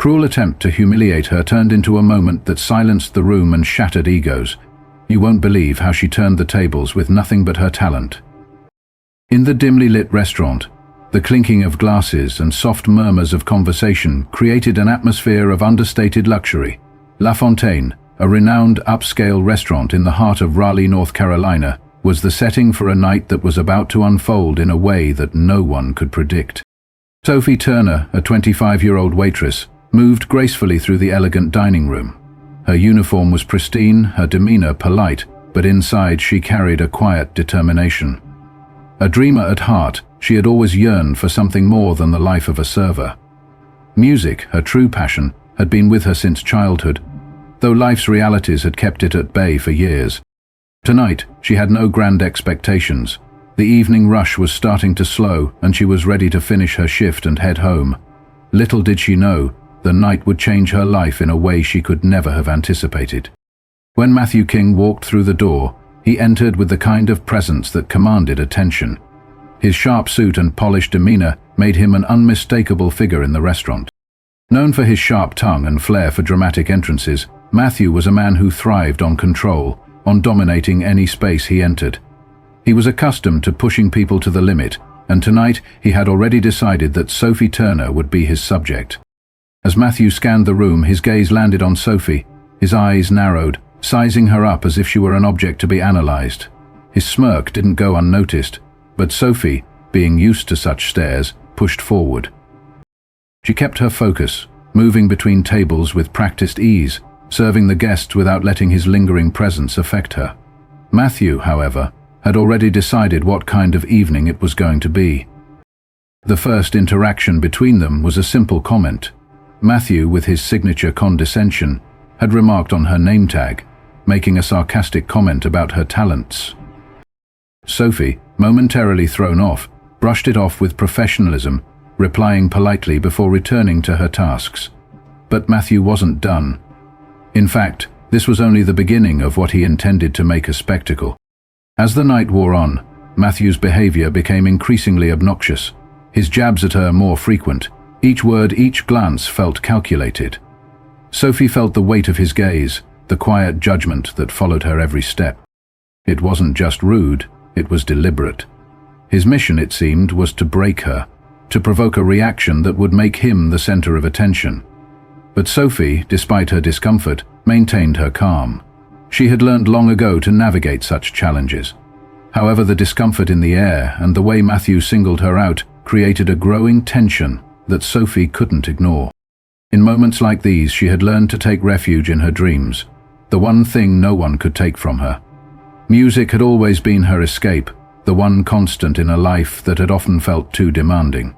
cruel attempt to humiliate her turned into a moment that silenced the room and shattered egos. You won't believe how she turned the tables with nothing but her talent. In the dimly lit restaurant, the clinking of glasses and soft murmurs of conversation created an atmosphere of understated luxury. La Fontaine, a renowned upscale restaurant in the heart of Raleigh, North Carolina, was the setting for a night that was about to unfold in a way that no one could predict. Sophie Turner, a 25-year-old waitress, moved gracefully through the elegant dining room. Her uniform was pristine, her demeanor polite, but inside she carried a quiet determination. A dreamer at heart, she had always yearned for something more than the life of a server. Music, her true passion, had been with her since childhood, though life's realities had kept it at bay for years. Tonight, she had no grand expectations. The evening rush was starting to slow, and she was ready to finish her shift and head home. Little did she know, the night would change her life in a way she could never have anticipated. When Matthew King walked through the door, he entered with the kind of presence that commanded attention. His sharp suit and polished demeanor made him an unmistakable figure in the restaurant. Known for his sharp tongue and flair for dramatic entrances, Matthew was a man who thrived on control, on dominating any space he entered. He was accustomed to pushing people to the limit, and tonight he had already decided that Sophie Turner would be his subject. As Matthew scanned the room, his gaze landed on Sophie. His eyes narrowed, sizing her up as if she were an object to be analyzed. His smirk didn't go unnoticed, but Sophie, being used to such stares, pushed forward. She kept her focus, moving between tables with practiced ease, serving the guests without letting his lingering presence affect her. Matthew, however, had already decided what kind of evening it was going to be. The first interaction between them was a simple comment. Matthew, with his signature condescension, had remarked on her name tag, making a sarcastic comment about her talents. Sophie, momentarily thrown off, brushed it off with professionalism, replying politely before returning to her tasks. But Matthew wasn't done. In fact, this was only the beginning of what he intended to make a spectacle. As the night wore on, Matthew's behavior became increasingly obnoxious, his jabs at her more frequent. Each word, each glance felt calculated. Sophie felt the weight of his gaze, the quiet judgment that followed her every step. It wasn't just rude, it was deliberate. His mission, it seemed, was to break her, to provoke a reaction that would make him the center of attention. But Sophie, despite her discomfort, maintained her calm. She had learned long ago to navigate such challenges. However, the discomfort in the air and the way Matthew singled her out created a growing tension that Sophie couldn't ignore. In moments like these, she had learned to take refuge in her dreams, the one thing no one could take from her. Music had always been her escape, the one constant in a life that had often felt too demanding.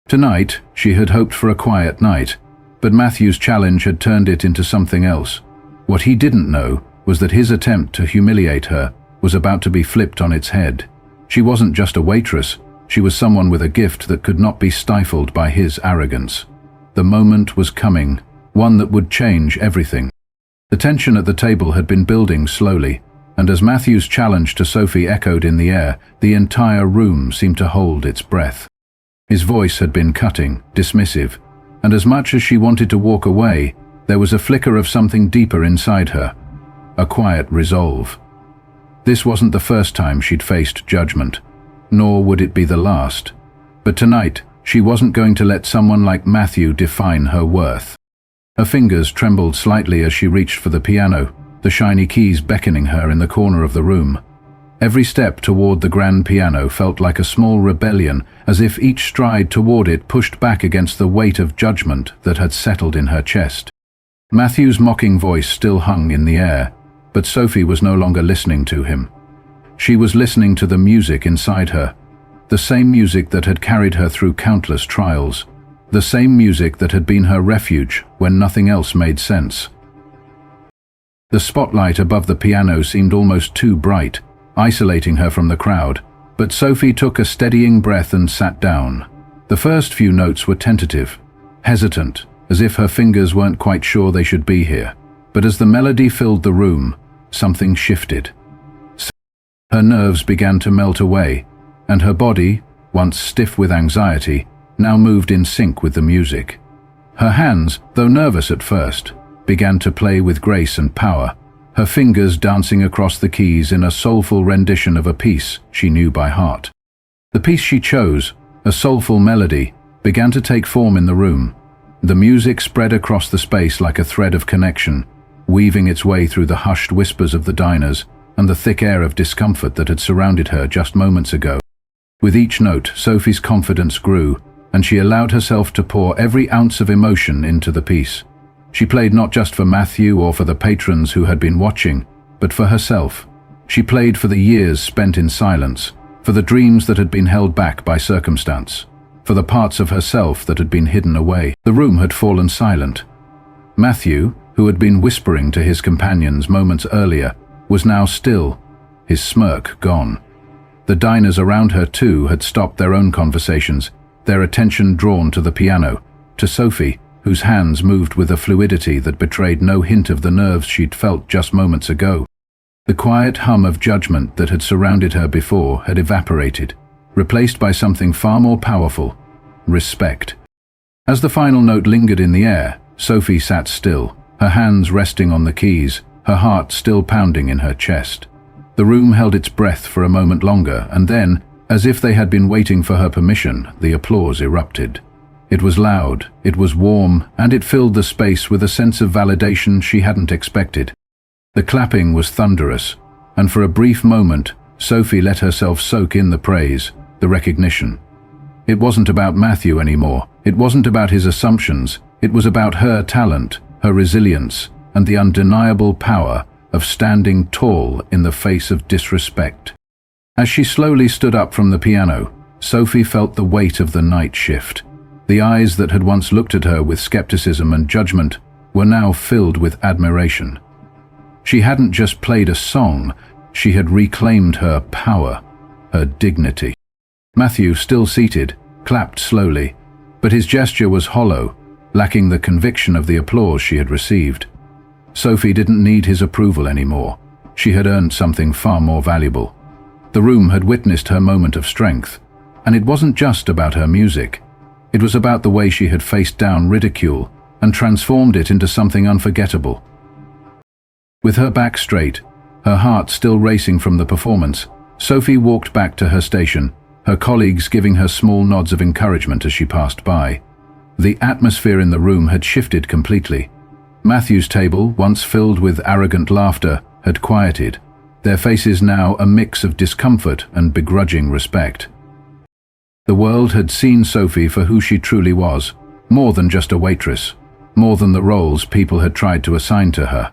Tonight, she had hoped for a quiet night, but Matthew's challenge had turned it into something else. What he didn't know was that his attempt to humiliate her was about to be flipped on its head. She wasn't just a waitress, she was someone with a gift that could not be stifled by his arrogance. The moment was coming, one that would change everything. The tension at the table had been building slowly, and as Matthew's challenge to Sophie echoed in the air, the entire room seemed to hold its breath. His voice had been cutting, dismissive, and as much as she wanted to walk away, there was a flicker of something deeper inside her, a quiet resolve. This wasn't the first time she'd faced judgment, nor would it be the last. But tonight, she wasn't going to let someone like Matthew define her worth. Her fingers trembled slightly as she reached for the piano, the shiny keys beckoning her in the corner of the room. Every step toward the grand piano felt like a small rebellion, as if each stride toward it pushed back against the weight of judgment that had settled in her chest. Matthew's mocking voice still hung in the air, but Sophie was no longer listening to him. She was listening to the music inside her, the same music that had carried her through countless trials, the same music that had been her refuge when nothing else made sense. The spotlight above the piano seemed almost too bright, isolating her from the crowd, but Sophie took a steadying breath and sat down. The first few notes were tentative, hesitant, as if her fingers weren't quite sure they should be here. But as the melody filled the room, something shifted. Her nerves began to melt away, and her body, once stiff with anxiety, now moved in sync with the music. Her hands, though nervous at first, began to play with grace and power, her fingers dancing across the keys in a soulful rendition of a piece she knew by heart. The piece she chose, a soulful melody, began to take form in the room. The music spread across the space like a thread of connection, weaving its way through the hushed whispers of the diners and the thick air of discomfort that had surrounded her just moments ago. With each note, Sophie's confidence grew, and she allowed herself to pour every ounce of emotion into the piece. She played not just for Matthew or for the patrons who had been watching, but for herself. She played for the years spent in silence, for the dreams that had been held back by circumstance, for the parts of herself that had been hidden away. The room had fallen silent. Matthew, who had been whispering to his companions moments earlier, was now still, his smirk gone. The diners around her too had stopped their own conversations, their attention drawn to the piano, to Sophie, whose hands moved with a fluidity that betrayed no hint of the nerves she'd felt just moments ago. The quiet hum of judgment that had surrounded her before had evaporated, replaced by something far more powerful: respect. As the final note lingered in the air, Sophie sat still, her hands resting on the keys, her heart still pounding in her chest. The room held its breath for a moment longer, and then, as if they had been waiting for her permission, the applause erupted. It was loud, it was warm, and it filled the space with a sense of validation she hadn't expected. The clapping was thunderous, and for a brief moment, Sophie let herself soak in the praise, the recognition. It wasn't about Matthew anymore. It wasn't about his assumptions. It was about her talent, her resilience, and the undeniable power of standing tall in the face of disrespect. As she slowly stood up from the piano, Sophie felt the weight of the night shift. The eyes that had once looked at her with skepticism and judgment were now filled with admiration. She hadn't just played a song, she had reclaimed her power, her dignity. Matthew, still seated, clapped slowly, but his gesture was hollow, lacking the conviction of the applause she had received. Sophie didn't need his approval anymore. She had earned something far more valuable. The room had witnessed her moment of strength, and it wasn't just about her music. It was about the way she had faced down ridicule and transformed it into something unforgettable. With her back straight, her heart still racing from the performance, Sophie walked back to her station, her colleagues giving her small nods of encouragement as she passed by. The atmosphere in the room had shifted completely. Matthew's table, once filled with arrogant laughter, had quieted, their faces now a mix of discomfort and begrudging respect. The world had seen Sophie for who she truly was, more than just a waitress, more than the roles people had tried to assign to her.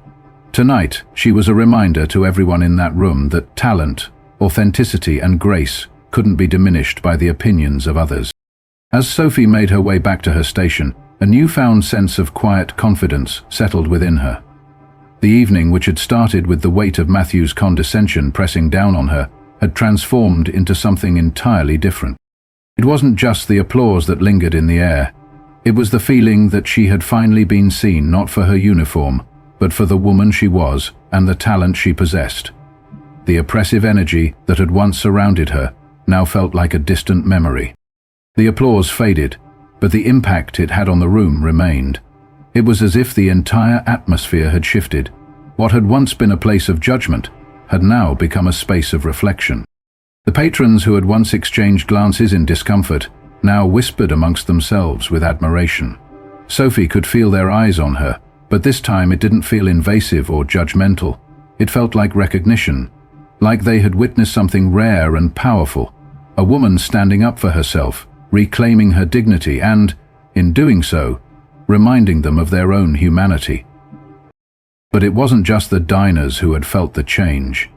Tonight, she was a reminder to everyone in that room that talent, authenticity, and grace couldn't be diminished by the opinions of others. As Sophie made her way back to her station, a newfound sense of quiet confidence settled within her. The evening, which had started with the weight of Matthew's condescension pressing down on her, had transformed into something entirely different. It wasn't just the applause that lingered in the air. It was the feeling that she had finally been seen not for her uniform, but for the woman she was and the talent she possessed. The oppressive energy that had once surrounded her now felt like a distant memory. The applause faded, but the impact it had on the room remained. It was as if the entire atmosphere had shifted. What had once been a place of judgment had now become a space of reflection. The patrons who had once exchanged glances in discomfort now whispered amongst themselves with admiration. Sophie could feel their eyes on her, but this time it didn't feel invasive or judgmental. It felt like recognition, like they had witnessed something rare and powerful, a woman standing up for herself, reclaiming her dignity and, in doing so, reminding them of their own humanity. But it wasn't just the diners who had felt the change.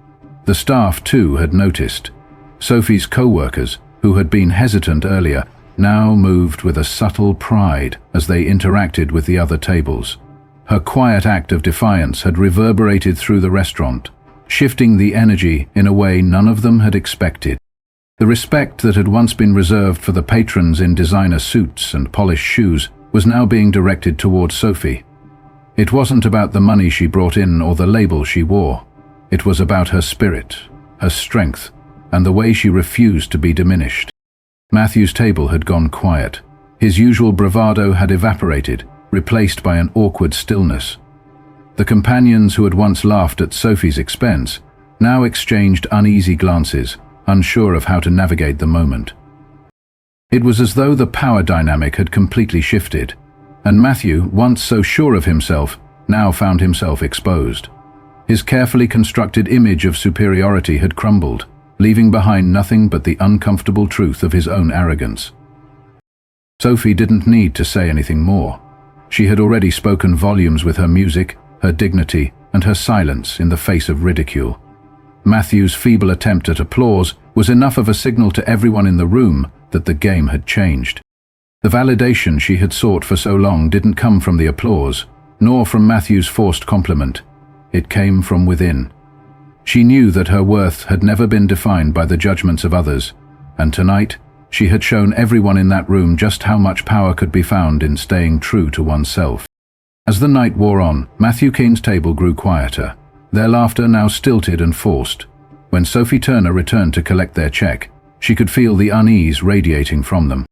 The staff too had noticed. Sophie's co-workers, who had been hesitant earlier, now moved with a subtle pride as they interacted with the other tables. Her quiet act of defiance had reverberated through the restaurant, shifting the energy in a way none of them had expected. The respect that had once been reserved for the patrons in designer suits and polished shoes was now being directed towards Sophie. It wasn't about the money she brought in or the label she wore. It was about her spirit, her strength, and the way she refused to be diminished. Matthew's table had gone quiet. His usual bravado had evaporated, replaced by an awkward stillness. The companions who had once laughed at Sophie's expense now exchanged uneasy glances, unsure of how to navigate the moment. It was as though the power dynamic had completely shifted, and Matthew, once so sure of himself, now found himself exposed. His carefully constructed image of superiority had crumbled, leaving behind nothing but the uncomfortable truth of his own arrogance. Sophie didn't need to say anything more. She had already spoken volumes with her music, her dignity, and her silence in the face of ridicule. Matthew's feeble attempt at applause was enough of a signal to everyone in the room that the game had changed. The validation she had sought for so long didn't come from the applause, nor from Matthew's forced compliment. It came from within. She knew that her worth had never been defined by the judgments of others, and tonight she had shown everyone in that room just how much power could be found in staying true to oneself. As the night wore on, Matthew King's table grew quieter, their laughter now stilted and forced. When Sophie Turner returned to collect their check, she could feel the unease radiating from them.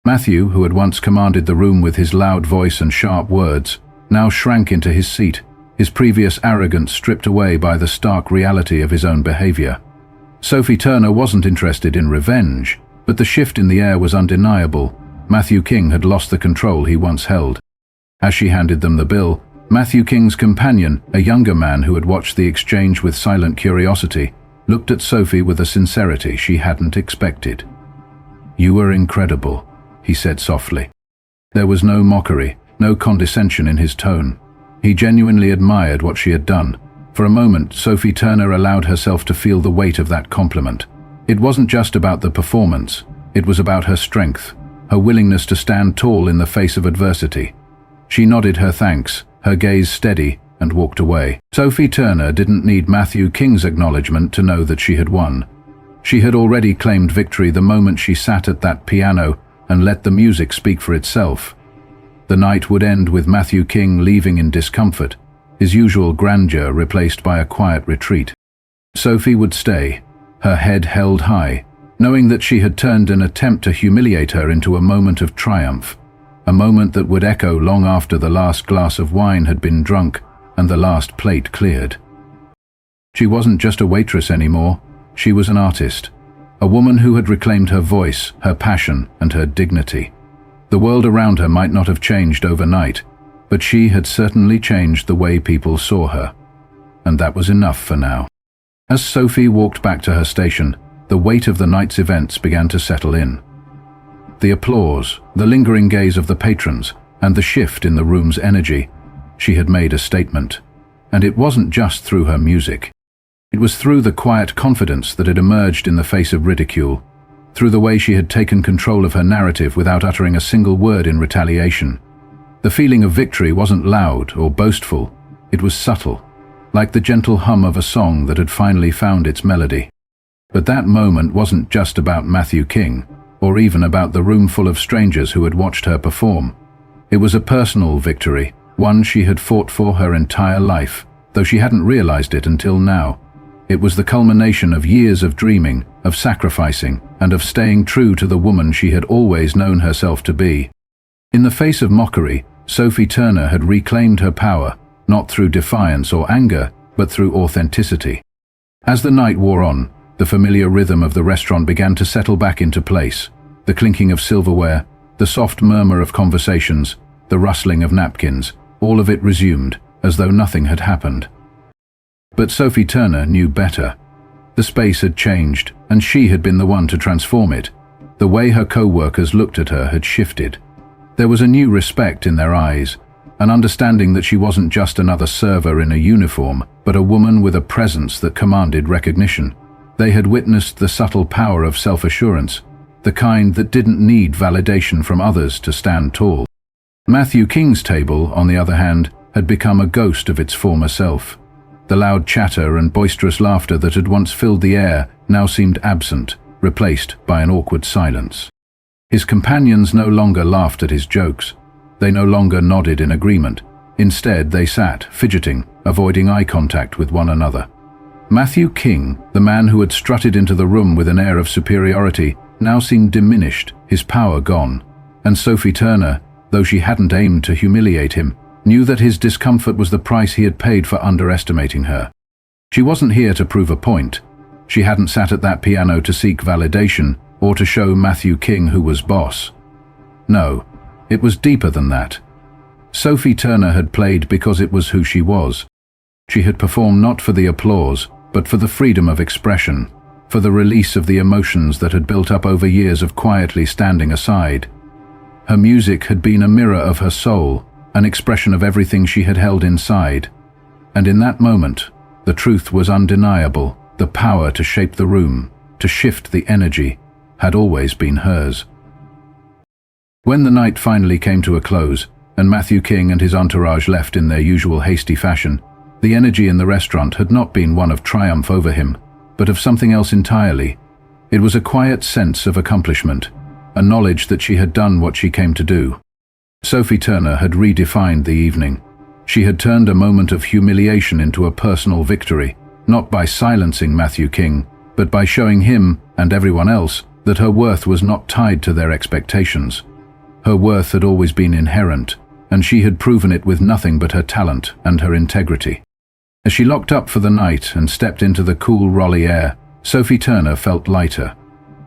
Matthew, who had once commanded the room with his loud voice and sharp words, now shrank into his seat, his previous arrogance stripped away by the stark reality of his own behavior. Sophie Turner wasn't interested in revenge, but the shift in the air was undeniable. Matthew King had lost the control he once held. As she handed them the bill, Matthew King's companion, a younger man who had watched the exchange with silent curiosity, looked at Sophie with a sincerity she hadn't expected. "You were incredible," he said softly. There was no mockery, no condescension in his tone. He genuinely admired what she had done. For a moment, Sophie Turner allowed herself to feel the weight of that compliment. It wasn't just about the performance, it was about her strength, her willingness to stand tall in the face of adversity. She nodded her thanks, her gaze steady, and walked away. Sophie Turner didn't need Matthew King's acknowledgement to know that she had won. She had already claimed victory the moment she sat at that piano and let the music speak for itself. The night would end with Matthew King leaving in discomfort, his usual grandeur replaced by a quiet retreat. Sophie would stay, her head held high, knowing that she had turned an attempt to humiliate her into a moment of triumph, a moment that would echo long after the last glass of wine had been drunk and the last plate cleared. She wasn't just a waitress anymore, she was an artist, a woman who had reclaimed her voice, her passion, and her dignity. The world around her might not have changed overnight, but she had certainly changed the way people saw her. And that was enough for now. As Sophie walked back to her station, the weight of the night's events began to settle in. The applause, the lingering gaze of the patrons, and the shift in the room's energy. She had made a statement. And it wasn't just through her music. It was through the quiet confidence that had emerged in the face of ridicule, through the way she had taken control of her narrative without uttering a single word in retaliation. The feeling of victory wasn't loud or boastful, it was subtle, like the gentle hum of a song that had finally found its melody. But that moment wasn't just about Matthew King, or even about the room full of strangers who had watched her perform. It was a personal victory, one she had fought for her entire life, though she hadn't realized it until now. It was the culmination of years of dreaming, of sacrificing, and of staying true to the woman she had always known herself to be. In the face of mockery, Sophie Turner had reclaimed her power, not through defiance or anger, but through authenticity. As the night wore on, the familiar rhythm of the restaurant began to settle back into place. The clinking of silverware, the soft murmur of conversations, the rustling of napkins, all of it resumed, as though nothing had happened. But Sophie Turner knew better. The space had changed, and she had been the one to transform it. The way her co-workers looked at her had shifted. There was a new respect in their eyes, an understanding that she wasn't just another server in a uniform, but a woman with a presence that commanded recognition. They had witnessed the subtle power of self-assurance, the kind that didn't need validation from others to stand tall. Matthew King's table, on the other hand, had become a ghost of its former self. The loud chatter and boisterous laughter that had once filled the air now seemed absent, replaced by an awkward silence. His companions no longer laughed at his jokes. They no longer nodded in agreement. Instead, they sat, fidgeting, avoiding eye contact with one another. Matthew King, the man who had strutted into the room with an air of superiority, now seemed diminished, his power gone. And Sophie Turner, though she hadn't aimed to humiliate him, knew that his discomfort was the price he had paid for underestimating her. She wasn't here to prove a point. She hadn't sat at that piano to seek validation or to show Matthew King who was boss. No, it was deeper than that. Sophie Turner had played because it was who she was. She had performed not for the applause, but for the freedom of expression, for the release of the emotions that had built up over years of quietly standing aside. Her music had been a mirror of her soul, an expression of everything she had held inside. And in that moment, the truth was undeniable. The power to shape the room, to shift the energy, had always been hers. When the night finally came to a close, and Matthew King and his entourage left in their usual hasty fashion, the energy in the restaurant had not been one of triumph over him, but of something else entirely. It was a quiet sense of accomplishment, a knowledge that she had done what she came to do. Sophie Turner had redefined the evening. She had turned a moment of humiliation into a personal victory, not by silencing Matthew King, but by showing him, and everyone else, that her worth was not tied to their expectations. Her worth had always been inherent, and she had proven it with nothing but her talent and her integrity. As she locked up for the night and stepped into the cool Raleigh air, Sophie Turner felt lighter.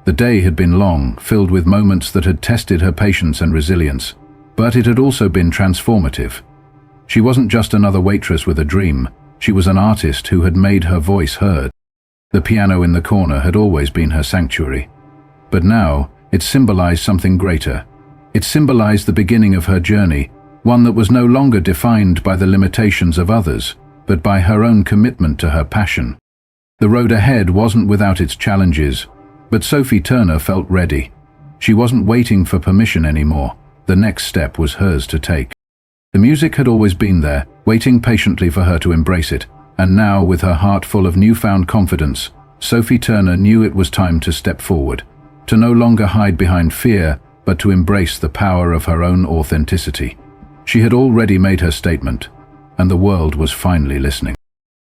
The day had been long, filled with moments that had tested her patience and resilience, but it had also been transformative. She wasn't just another waitress with a dream, she was an artist who had made her voice heard. The piano in the corner had always been her sanctuary, but now it symbolized something greater. It symbolized the beginning of her journey, one that was no longer defined by the limitations of others, but by her own commitment to her passion. The road ahead wasn't without its challenges, but Sophie Turner felt ready. She wasn't waiting for permission anymore. The next step was hers to take. The music had always been there, waiting patiently for her to embrace it, and now, with her heart full of newfound confidence, Sophie Turner knew it was time to step forward, to no longer hide behind fear, but to embrace the power of her own authenticity. She had already made her statement, and the world was finally listening.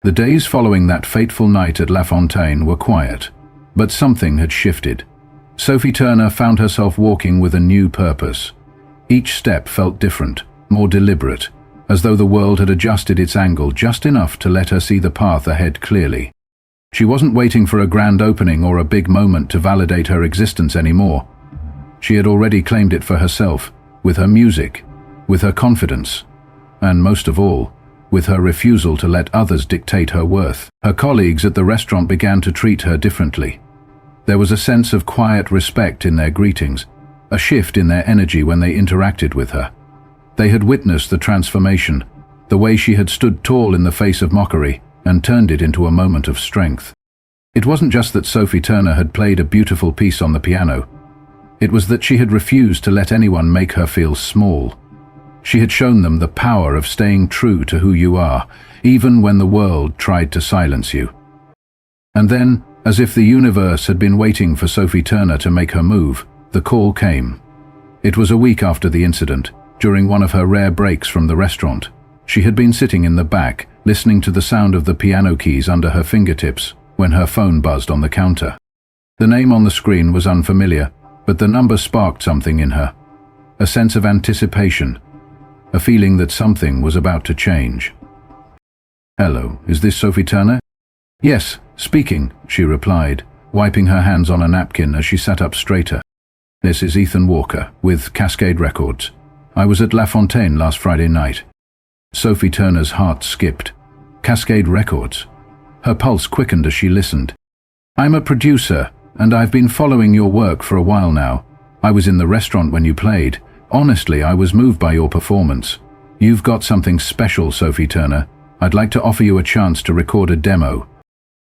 The days following that fateful night at La Fontaine were quiet, but something had shifted. Sophie Turner found herself walking with a new purpose. Each step felt different, more deliberate, as though the world had adjusted its angle just enough to let her see the path ahead clearly. She wasn't waiting for a grand opening or a big moment to validate her existence anymore. She had already claimed it for herself, with her music, with her confidence, and most of all, with her refusal to let others dictate her worth. Her colleagues at the restaurant began to treat her differently. There was a sense of quiet respect in their greetings, a shift in their energy when they interacted with her. They had witnessed the transformation, the way she had stood tall in the face of mockery and turned it into a moment of strength. It wasn't just that Sophie Turner had played a beautiful piece on the piano. It was that she had refused to let anyone make her feel small. She had shown them the power of staying true to who you are, even when the world tried to silence you. And then, as if the universe had been waiting for Sophie Turner to make her move, the call came. It was a week after the incident, during one of her rare breaks from the restaurant. She had been sitting in the back, listening to the sound of the piano keys under her fingertips, when her phone buzzed on the counter. The name on the screen was unfamiliar, but the number sparked something in her. A sense of anticipation, a feeling that something was about to change. "Hello, is this Sophie Turner?" "Yes, speaking," she replied, wiping her hands on a napkin as she sat up straighter. "This is Ethan Walker, with Cascade Records. I was at La Fontaine last Friday night." Sophie Turner's heart skipped. Cascade Records. Her pulse quickened as she listened. "I'm a producer, and I've been following your work for a while now. I was in the restaurant when you played. Honestly, I was moved by your performance. You've got something special, Sophie Turner. I'd like to offer you a chance to record a demo."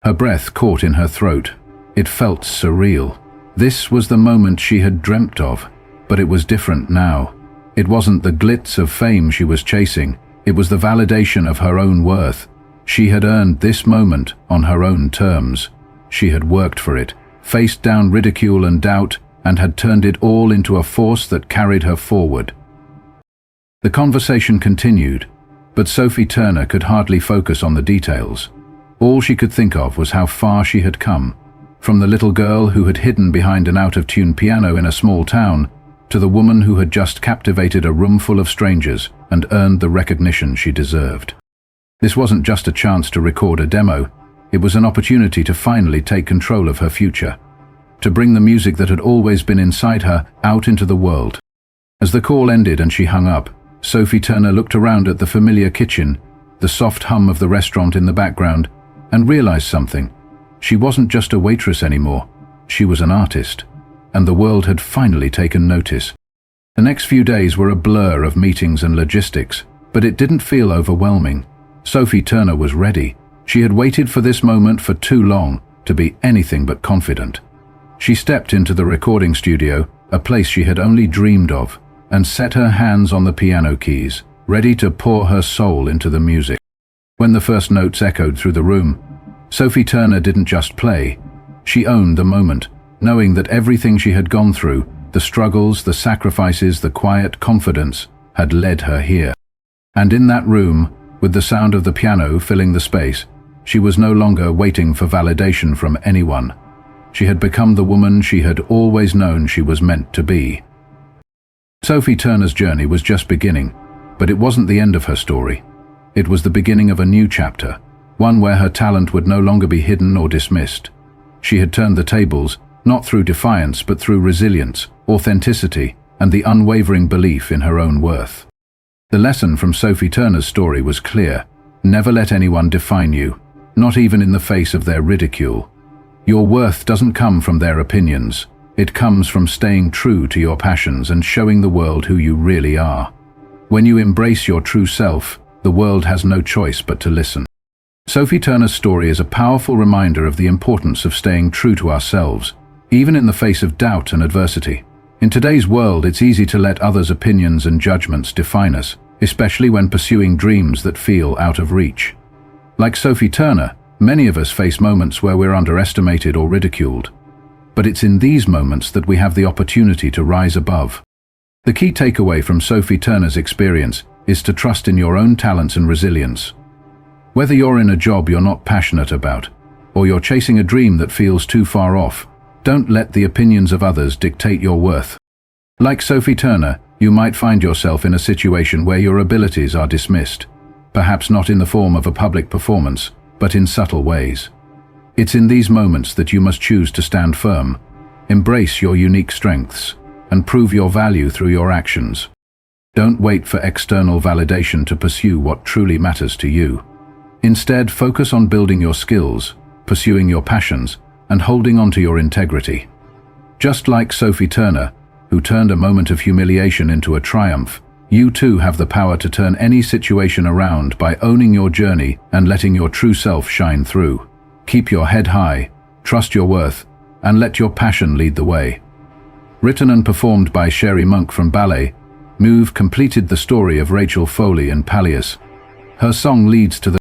Her breath caught in her throat. It felt surreal. This was the moment she had dreamt of, but it was different now. It wasn't the glitz of fame she was chasing. It was the validation of her own worth. She had earned this moment on her own terms. She had worked for it, faced down ridicule and doubt, and had turned it all into a force that carried her forward. The conversation continued, but Sophie Turner could hardly focus on the details. All she could think of was how far she had come, from the little girl who had hidden behind an out-of-tune piano in a small town, to the woman who had just captivated a room full of strangers and earned the recognition she deserved. This wasn't just a chance to record a demo, it was an opportunity to finally take control of her future, to bring the music that had always been inside her out into the world. As the call ended and she hung up, Sophie Turner looked around at the familiar kitchen, the soft hum of the restaurant in the background, and realized something. She wasn't just a waitress anymore, she was an artist, and the world had finally taken notice. The next few days were a blur of meetings and logistics, but it didn't feel overwhelming. Sophie Turner was ready. She had waited for this moment for too long to be anything but confident. She stepped into the recording studio, a place she had only dreamed of, and set her hands on the piano keys, ready to pour her soul into the music. When the first notes echoed through the room, Sophie Turner didn't just play. She owned the moment, knowing that everything she had gone through, the struggles, the sacrifices, the quiet confidence, had led her here. And in that room, with the sound of the piano filling the space, she was no longer waiting for validation from anyone. She had become the woman she had always known she was meant to be. Sophie Turner's journey was just beginning, but it wasn't the end of her story. It was the beginning of a new chapter, one where her talent would no longer be hidden or dismissed. She had turned the tables, not through defiance but through resilience, authenticity, and the unwavering belief in her own worth. The lesson from Sophie Turner's story was clear. Never let anyone define you, not even in the face of their ridicule. Your worth doesn't come from their opinions. It comes from staying true to your passions and showing the world who you really are. When you embrace your true self, the world has no choice but to listen. Sophie Turner's story is a powerful reminder of the importance of staying true to ourselves, even in the face of doubt and adversity. In today's world, it's easy to let others' opinions and judgments define us, especially when pursuing dreams that feel out of reach. Like Sophie Turner, many of us face moments where we're underestimated or ridiculed. But it's in these moments that we have the opportunity to rise above. The key takeaway from Sophie Turner's experience is to trust in your own talents and resilience. Whether you're in a job you're not passionate about, or you're chasing a dream that feels too far off, don't let the opinions of others dictate your worth. Like Sophie Turner, you might find yourself in a situation where your abilities are dismissed, perhaps not in the form of a public performance, but in subtle ways. It's in these moments that you must choose to stand firm, embrace your unique strengths, and prove your value through your actions. Don't wait for external validation to pursue what truly matters to you. Instead, focus on building your skills, pursuing your passions, and holding on to your integrity. Just like Sophie Turner, who turned a moment of humiliation into a triumph, you too have the power to turn any situation around by owning your journey and letting your true self shine through. Keep your head high, trust your worth, and let your passion lead the way. Written and performed by Sherry Monk from ballet, Move completed the story of Rachel Foley in Pallias. Her song leads to the